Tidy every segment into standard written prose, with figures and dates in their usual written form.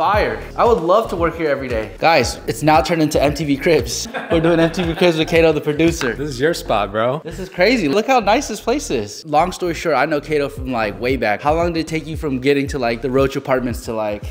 fire. I would love to work here every day. Guys, it's now turned into MTV Cribs. We're doing MTV Cribs with Kato, the producer. This is your spot, bro. This is crazy. Look how nice this place is. Long story short, I know Kato from like way back. How long did it take you from getting to like the Roach Apartments to like...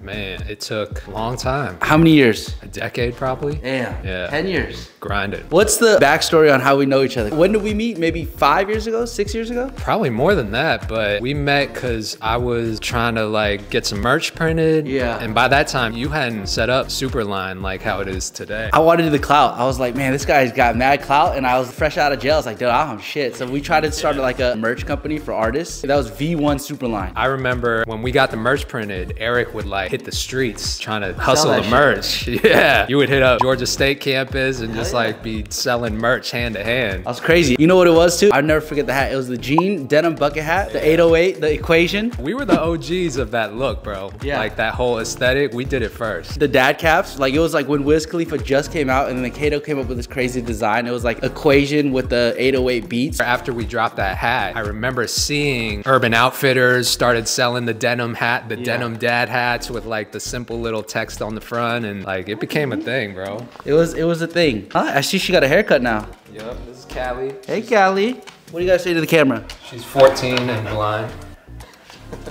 Man, it took a long time. How many years? A decade, probably. Damn. Yeah. 10 years. Grinded. What's the backstory on how we know each other? When did we meet? Maybe 5 years ago? 6 years ago? Probably more than that, but we met because I was trying to like get some merch printed. Yeah. And by that time, you hadn't set up Superline like how it is today. I wanted the clout. I was like, man, this guy's got mad clout, and I was fresh out of jail. I was like, dude, I don't have shit. So we tried to start like a merch company for artists. That was V1 Superline. I remember when we got the merch printed, Eric would like hit the streets trying to hustle the merch. Yeah. You would hit up Georgia State campus and just like be selling merch hand to hand. That was crazy. You know what it was too? I'll never forget the hat. It was the jean denim bucket hat, the 808, the equation. We were the OGs of that look, bro. Yeah. Like that whole aesthetic, we did it first. The dad caps, like it was like when Wiz Khalifa just came out and then Kato came up with this crazy design. It was like equation with the 808 beats. After we dropped that hat, I remember seeing Urban Outfitters started selling the denim hat, the denim dad hats with like the simple little text on the front, and like it became a thing, bro. It was a thing. Huh? I see she got a haircut now. Yep, this is Callie. Hey Callie. What do you guys say to the camera? She's 14 and blind.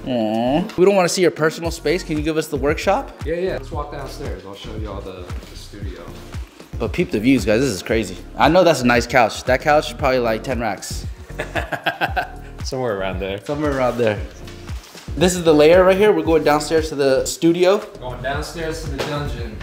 Aww. We don't want to see your personal space. Can you give us the workshop? Yeah. Let's walk downstairs. I'll show you all the studio. But peep the views, guys. This is crazy. I know that's a nice couch. That couch is probably like 10 racks. Somewhere around there. Somewhere around there. This is the layer right here. We're going downstairs to the studio. Going downstairs to the dungeon.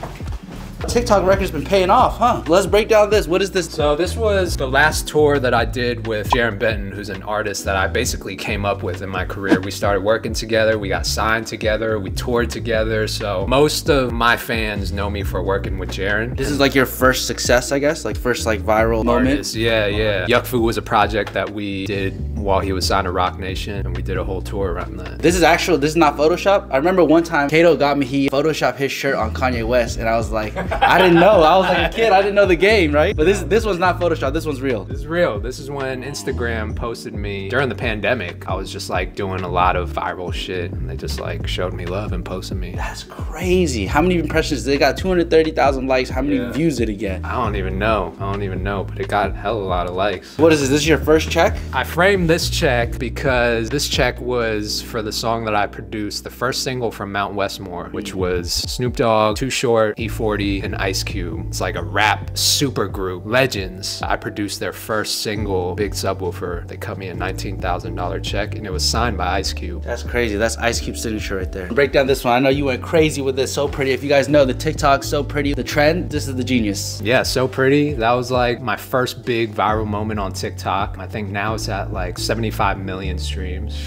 TikTok record's been paying off, huh? Let's break down this. What is this? So this was the last tour that I did with Jaron Benton, who's an artist that I basically came up with in my career. We started working together, we got signed together, we toured together. So most of my fans know me for working with Jaron. This is like your first success, I guess? Like first like viral moment? Yeah. Yuck Fu was a project that we did while he was signed to Rock Nation, and we did a whole tour around that. This is not Photoshop. I remember one time Kato got me, he Photoshopped his shirt on Kanye West, and I was like, I didn't know. I was like a kid. I didn't know the game, right? But this one's not Photoshop. This one's real. This is real. This is when Instagram posted me during the pandemic. I was just like doing a lot of viral shit, and they just like showed me love and posted me. That's crazy. How many impressions? They got 230,000 likes. How many views did it get? I don't even know, but it got hell of a lot of likes. What is this? This is your first check? I framed this check because this check was for the song that I produced, the first single from Mount Westmore, which was Snoop Dogg, Too Short, E40, and Ice Cube. It's like a rap super group, Legends. I produced their first single, Big Subwoofer. They cut me a $19,000 check, and it was signed by Ice Cube. That's crazy. That's Ice Cube's signature right there. Break down this one. I know you went crazy with this. So pretty. If you guys know the TikTok, So Pretty, the trend, this is the genius. Yeah, So Pretty. That was like my first big viral moment on TikTok. I think now it's at like 75 million streams.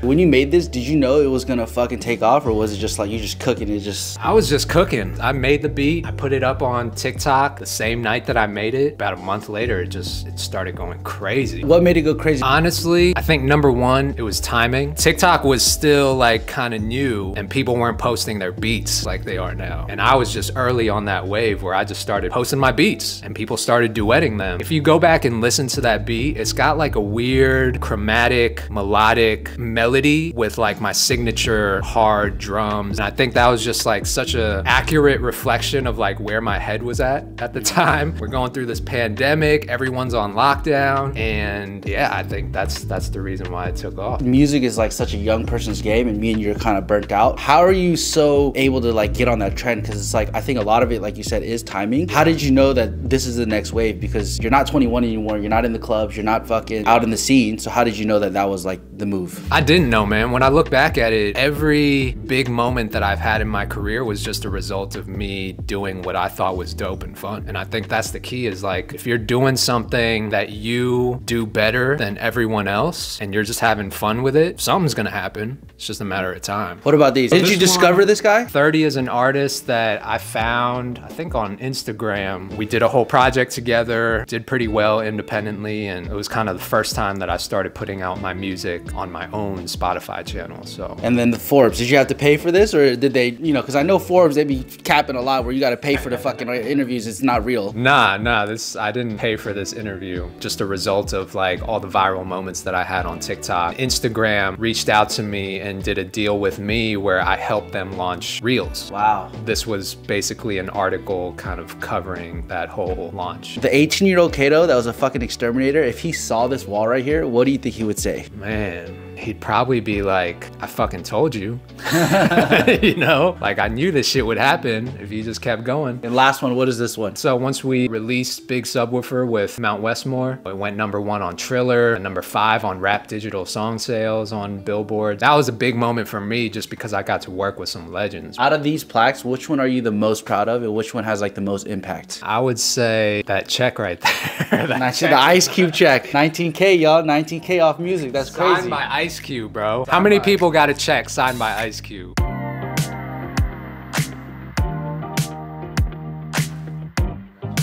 When you made this, did you know it was gonna fucking take off, or was it just like you just cooking it just? I was just cooking. I made the beat, I put it up on TikTok the same night that I made it. About a month later, it started going crazy. What made it go crazy? Honestly, I think number one, it was timing. TikTok was still like kind of new, and people weren't posting their beats like they are now. And I was just early on that wave where I just started posting my beats and people started duetting them. If you go back and listen to that beat, it's got like a weird chromatic, melodic melody with like my signature hard drums. And I think that was just like such a accurate reflection of like where my head was at the time. We're going through this pandemic, everyone's on lockdown, and yeah, I think that's the reason why it took off. Music is like such a young person's game, and me and you're kind of burnt out. How are you so able to like get on that trend? Because it's like, I think a lot of it, like you said, is timing. How did you know that this is the next wave? Because you're not 21 anymore, you're not in the clubs, you're not fucking out in the scene. So how did you know that that was like the move? I didn't know, man. When I look back at it, every big moment that I've had in my career was just a result of me doing what I thought was dope and fun. And I think that's the key, is like, if you're doing something that you do better than everyone else and you're just having fun with it, something's gonna happen. It's just a matter of time. What about these? Did you discover this guy? 30 is an artist that I found, I think on Instagram. We did a whole project together, did pretty well independently, and it was kind of the first time that I started putting out my music on my own Spotify channel. So. And then the Forbes, did you have to pay for this, or did they, you know, because I know Forbes, they be capping a lot where you got to pay for the fucking interviews. It's not real. Nah, I didn't pay for this interview. Just a result of like all the viral moments that I had on TikTok. Instagram reached out to me and did a deal with me where I helped them launch Reels. Wow. This was basically an article kind of covering that whole launch. The 18-year-old Kato that was a fucking exterminator, if he saw this wall right here, what do you think he would say? Man, he'd probably be like, I fucking told you. You know, like I knew this shit would happen if you just kept going. And last one, what is this one? So once we released Big Subwoofer with Mount Westmore, it went #1 on Triller, and #5 on Rap Digital Song Sales on Billboard. That was a big moment for me just because I got to work with some legends. Out of these plaques, which one are you the most proud of, and which one has like the most impact? I would say that check right there. The Ice Cube check. 19K, y'all. 19K off music. That's crazy. Signed by Ice Cube, bro. How many people got a check signed by Ice Cube?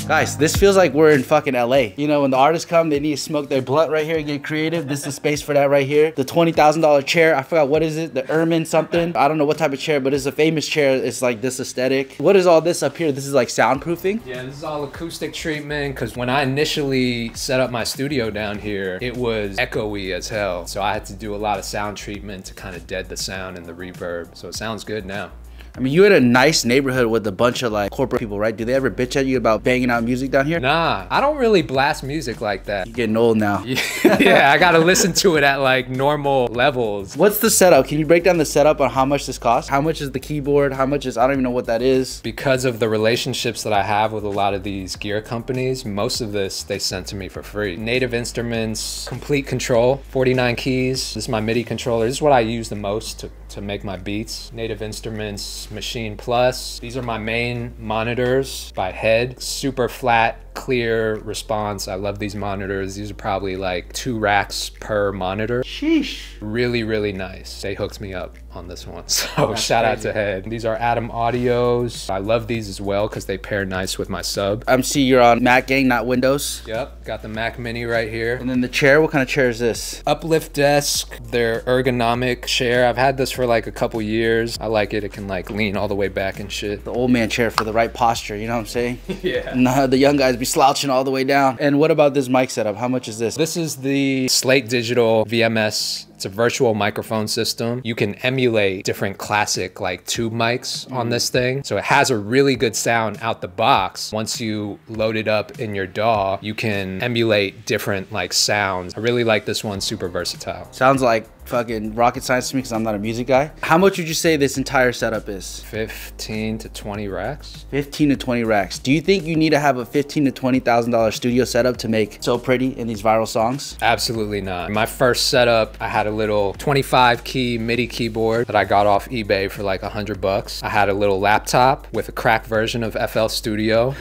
Guys, this feels like we're in fucking LA. You know, when the artists come, they need to smoke their blunt right here and get creative. This is the space for that right here. The $20,000 chair, I forgot what is it, the Ermin something. I don't know what type of chair, but it's a famous chair. It's like this aesthetic. What is all this up here? This is like soundproofing? Yeah, this is all acoustic treatment, because when I initially set up my studio down here, it was echoey as hell. So I had to do a lot of sound treatment to kind of dead the sound and the reverb. So it sounds good now. I mean, you're in a nice neighborhood with a bunch of like corporate people, right? Do they ever bitch at you about banging out music down here? Nah, I don't really blast music like that. You're getting old now. Yeah, I gotta listen to it at like normal levels. What's the setup? Can you break down the setup on how much this costs? How much is the keyboard? How much is, I don't even know what that is. Because of the relationships that I have with a lot of these gear companies, most of this they sent to me for free. Native Instruments, complete control, 49 keys. This is my MIDI controller. This is what I use the most to make my beats. Native Instruments, Machine Plus. These are my main monitors by head. Super flat, clear response. I love these monitors. These are probably like 2 racks per monitor. Sheesh. Really, really nice. They hooked me up on this one. So shout out to Head. These are Atom Audios. I love these as well because they pair nice with my sub. I'm seeing you're on Mac gang, not Windows. Yep, got the Mac Mini right here. And then the chair, what kind of chair is this? Uplift desk, their ergonomic chair. I've had this for like a couple years. I like it. It can like lean all the way back and shit. The old man chair for the right posture, you know what I'm saying? Yeah. Nah, the young guys be slouching all the way down. And what about this mic setup? How much is this? This is the Slate Digital VMS. It's a virtual microphone system. You can emulate different classic like tube mics on this thing. So it has a really good sound out the box. Once you load it up in your DAW, you can emulate different like sounds. I really like this one, super versatile. Sounds like fucking rocket science to me because I'm not a music guy. How much would you say this entire setup is? 15 to 20 racks. 15 to 20 racks. Do you think you need to have a $15,000 to $20,000 studio setup to make So Pretty in these viral songs? Absolutely not. My first setup, I had a little 25 key MIDI keyboard that I got off eBay for like $100. I had a little laptop with a cracked version of FL Studio.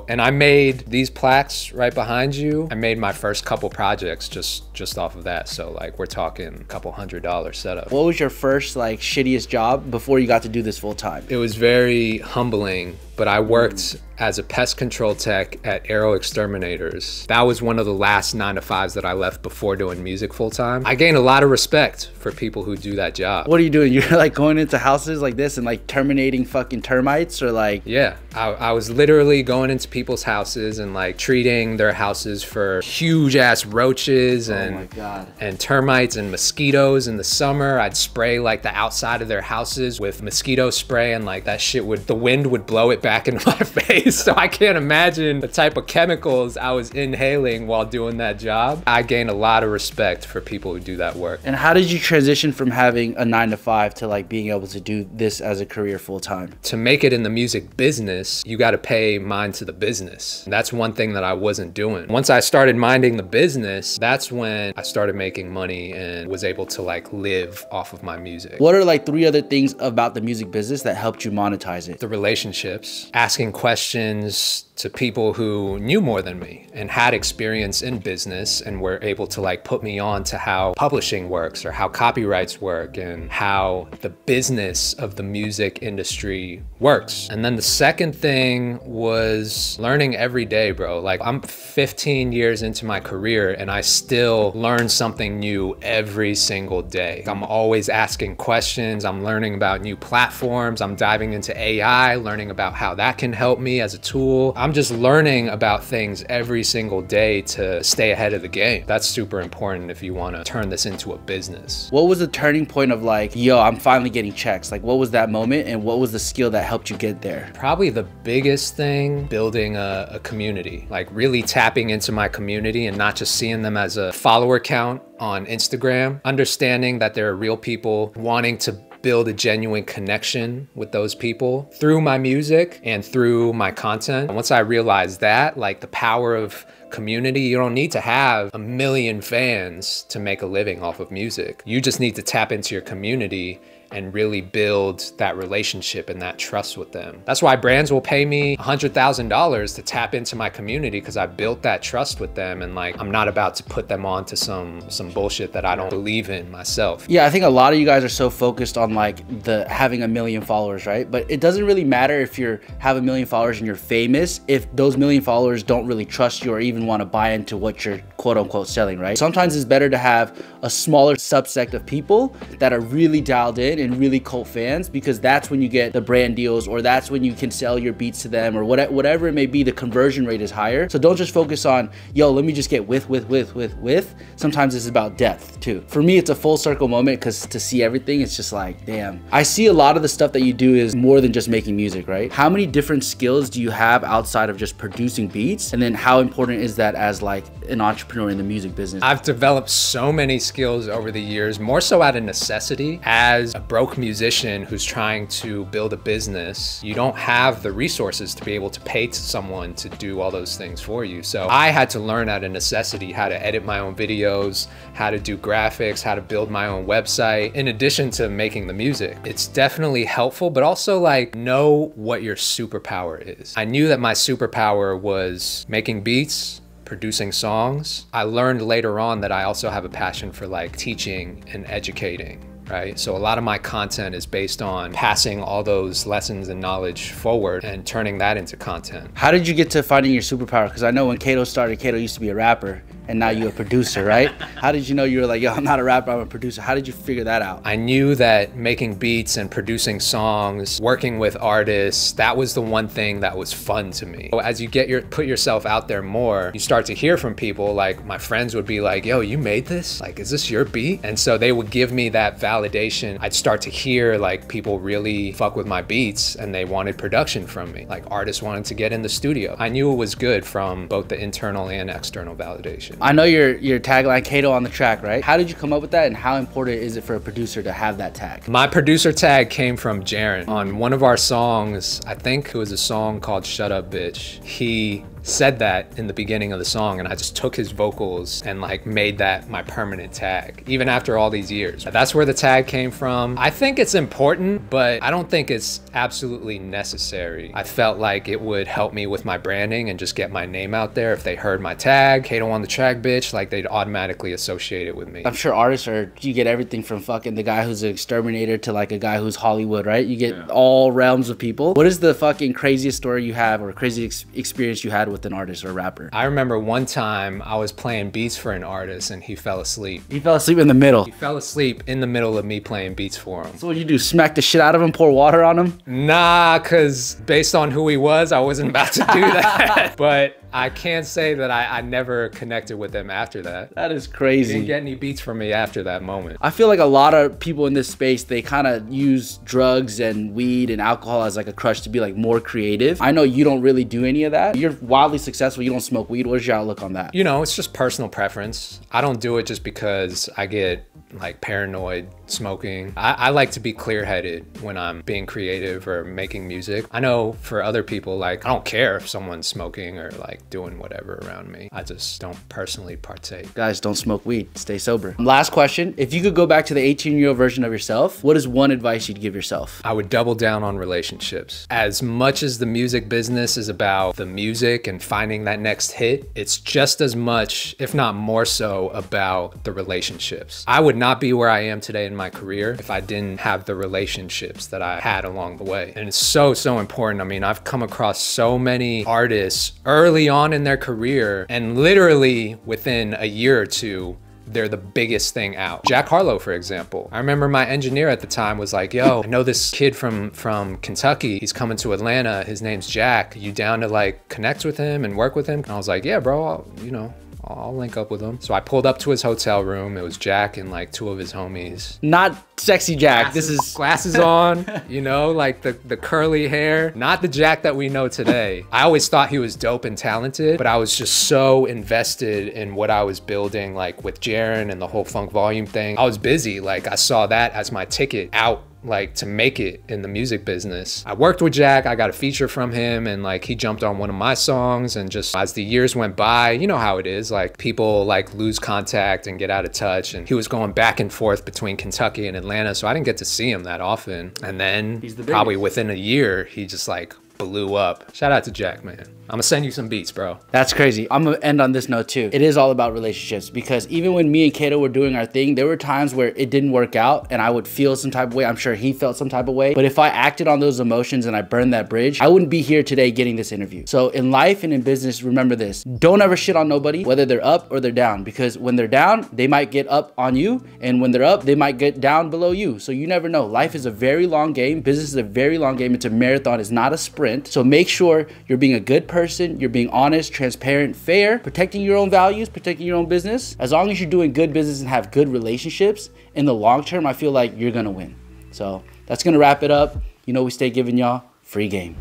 And I made these plaques right behind you. I made my first couple projects just off of that. So like we're talking a couple $100 setup. What was your first like shittiest job before you got to do this full time? It was very humbling, but I worked as a pest control tech at Aero Exterminators. That was one of the last 9-to-5s that I left before doing music full time. I gained a lot of respect for people who do that job. What are you doing? You're like going into houses like this and like terminating fucking termites, or like? Yeah, I was literally going into people's houses and like treating their houses for huge ass roaches and, oh my God, and termites and mosquitoes in the summer. I'd spray like the outside of their houses with mosquito spray, and like that shit the wind would blow it back into my face. So I can't imagine the type of chemicals I was inhaling while doing that job. I gained a lot of respect for people who do that work. And how did you transition from having a 9-to-5 to like being able to do this as a career full time? To make it in the music business, you got to pay mind to the business. That's one thing that I wasn't doing. Once I started minding the business, that's when I started making money and was able to like live off of my music. What are like 3 other things about the music business that helped you monetize it? The relationships. works, asking questions to people who knew more than me and had experience in business and were able to like put me on to how publishing works or how copyrights work and how the business of the music industry works. And then the second thing was learning every day, bro. Like I'm 15 years into my career and I still learn something new every single day. I'm always asking questions. I'm learning about new platforms. I'm diving into AI, learning about how that can help me as a tool. I'm just learning about things every single day to stay ahead of the game. That's super important if you want to turn this into a business. What was the turning point of like, yo, I'm finally getting checks? Like what was that moment and what was the skill that helped you get there? Probably the biggest thing, building a community, like really tapping into my community and not just seeing them as a follower count on Instagram, understanding that there are real people wanting to build a genuine connection with those people through my music and through my content. And once I realized that, like the power of community, you don't need to have 1 million fans to make a living off of music. You just need to tap into your community and really build that relationship and that trust with them. That's why brands will pay me $100,000 to tap into my community because I built that trust with them and like I'm not about to put them on to some bullshit that I don't believe in myself. Yeah, I think a lot of you guys are so focused on like having 1 million followers, right? But it doesn't really matter if you have 1 million followers and you're famous if those 1 million followers don't really trust you or even want to buy into what you're quote unquote selling, right? Sometimes it's better to have a smaller subsect of people that are really dialed in and really cult fans, because that's when you get the brand deals or that's when you can sell your beats to them or whatever it may be. The conversion rate is higher. So don't just focus on, yo, let me just get with. Sometimes it's about depth too. For me, it's a full circle moment because to see everything, it's just like, damn. I see a lot of the stuff that you do is more than just making music, right? How many different skills do you have outside of just producing beats? And then how important is that as like an entrepreneur in the music business? I've developed so many skills over the years, more so out of necessity. As a broke musician who's trying to build a business, you don't have the resources to be able to pay to someone to do all those things for you. So I had to learn out of necessity how to edit my own videos, how to do graphics, how to build my own website, in addition to making the music. It's definitely helpful, but also like know what your superpower is. I knew that my superpower was making beats, producing songs. I learned later on that I also have a passion for like teaching and educating. Right? So a lot of my content is based on passing all those lessons and knowledge forward and turning that into content. How did you get to finding your superpower? Because I know when KATO started, KATO used to be a rapper and now you're a producer, right? How did you know you were like, yo, I'm not a rapper, I'm a producer? How did you figure that out? I knew that making beats and producing songs, working with artists, that was the one thing that was fun to me. As you put yourself out there more, you start to hear from people. Like my friends would be like, yo, you made this? Like, is this your beat? And so they would give me that validation. I'd start to hear like people really fuck with my beats and they wanted production from me. Like artists wanted to get in the studio. I knew it was good from both the internal and external validation. I know your tagline, KATO on the track, right? How did you come up with that and how important is it for a producer to have that tag? My producer tag came from Jaren. On one of our songs, I think it was a song called Shut Up Bitch, he said that in the beginning of the song and I just took his vocals and like made that my permanent tag, even after all these years. That's where the tag came from. I think it's important, but I don't think it's absolutely necessary. I felt like it would help me with my branding and just get my name out there. If they heard my tag, KATO on the track, bitch, like they'd automatically associate it with me. I'm sure artists you get everything from fucking the guy who's an exterminator to like a guy who's Hollywood, right? You get all realms of people. What is the fucking craziest story you have or craziest experience you had with an artist or rapper? I remember one time I was playing beats for an artist and he fell asleep. He fell asleep in the middle? He fell asleep in the middle of me playing beats for him. So what'd you do, smack the shit out of him, pour water on him? Nah, cause based on who he was, I wasn't about to do that. But I can't say that I never connected with him after that. That is crazy. He didn't get any beats from me after that moment. I feel like a lot of people in this space, they kind of use drugs and weed and alcohol as like a crutch to be like more creative. I know you don't really do any of that. You're wildly successful. You don't smoke weed. What is your outlook on that? You know, it's just personal preference. I don't do it just because I get like paranoid smoking. I like to be clear-headed when I'm being creative or making music. I know for other people, like, I don't care if someone's smoking or like doing whatever around me. I just don't personally partake. Guys, don't smoke weed. Stay sober. Last question. If you could go back to the 18-year-old version of yourself, what is one advice you'd give yourself? I would double down on relationships. As much as the music business is about the music and finding that next hit, it's just as much, if not more so, about the relationships. I would not be where I am today in my career if I didn't have the relationships that I had along the way. And it's so, so important. I mean, I've come across so many artists early on in their career, and literally within a year or two, they're the biggest thing out. Jack Harlow, for example. I remember my engineer at the time was like, yo, I know this kid from Kentucky. He's coming to Atlanta. His name's Jack. You down to like connect with him and work with him? And I was like, yeah, bro, I'll link up with him. So I pulled up to his hotel room. It was Jack and like two of his homies. Not sexy Jack. Glasses, this is glasses on, like the curly hair. Not the Jack that we know today. I always thought he was dope and talented, but I was just so invested in what I was building, like with Jaren and the whole Funk Volume thing. I was busy. Like I saw that as my ticket out, like to make it in the music business. I worked with Jack, I got a feature from him, and like he jumped on one of my songs, and just as the years went by, you know how it is, like people like lose contact and get out of touch, and he was going back and forth between Kentucky and Atlanta, so I didn't get to see him that often. And then probably within a year, he just like blew up. Shout out to Jack, man. I'm gonna send you some beats, bro. That's crazy. I'm gonna end on this note too. It is all about relationships, because even when me and KATO were doing our thing, there were times where it didn't work out and I would feel some type of way. I'm sure he felt some type of way. But if I acted on those emotions and I burned that bridge, I wouldn't be here today getting this interview. So in life and in business, remember this. Don't ever shit on nobody, whether they're up or they're down, because when they're down, they might get up on you. And when they're up, they might get down below you. So you never know. Life is a very long game. Business is a very long game. It's a marathon. It's not a sprint. So make sure you're being a good person. You're being honest, transparent, fair, protecting your own values, protecting your own business. As long as you're doing good business and have good relationships, in the long term, I feel like you're gonna win. So that's gonna wrap it up. You know, we stay giving y'all free game.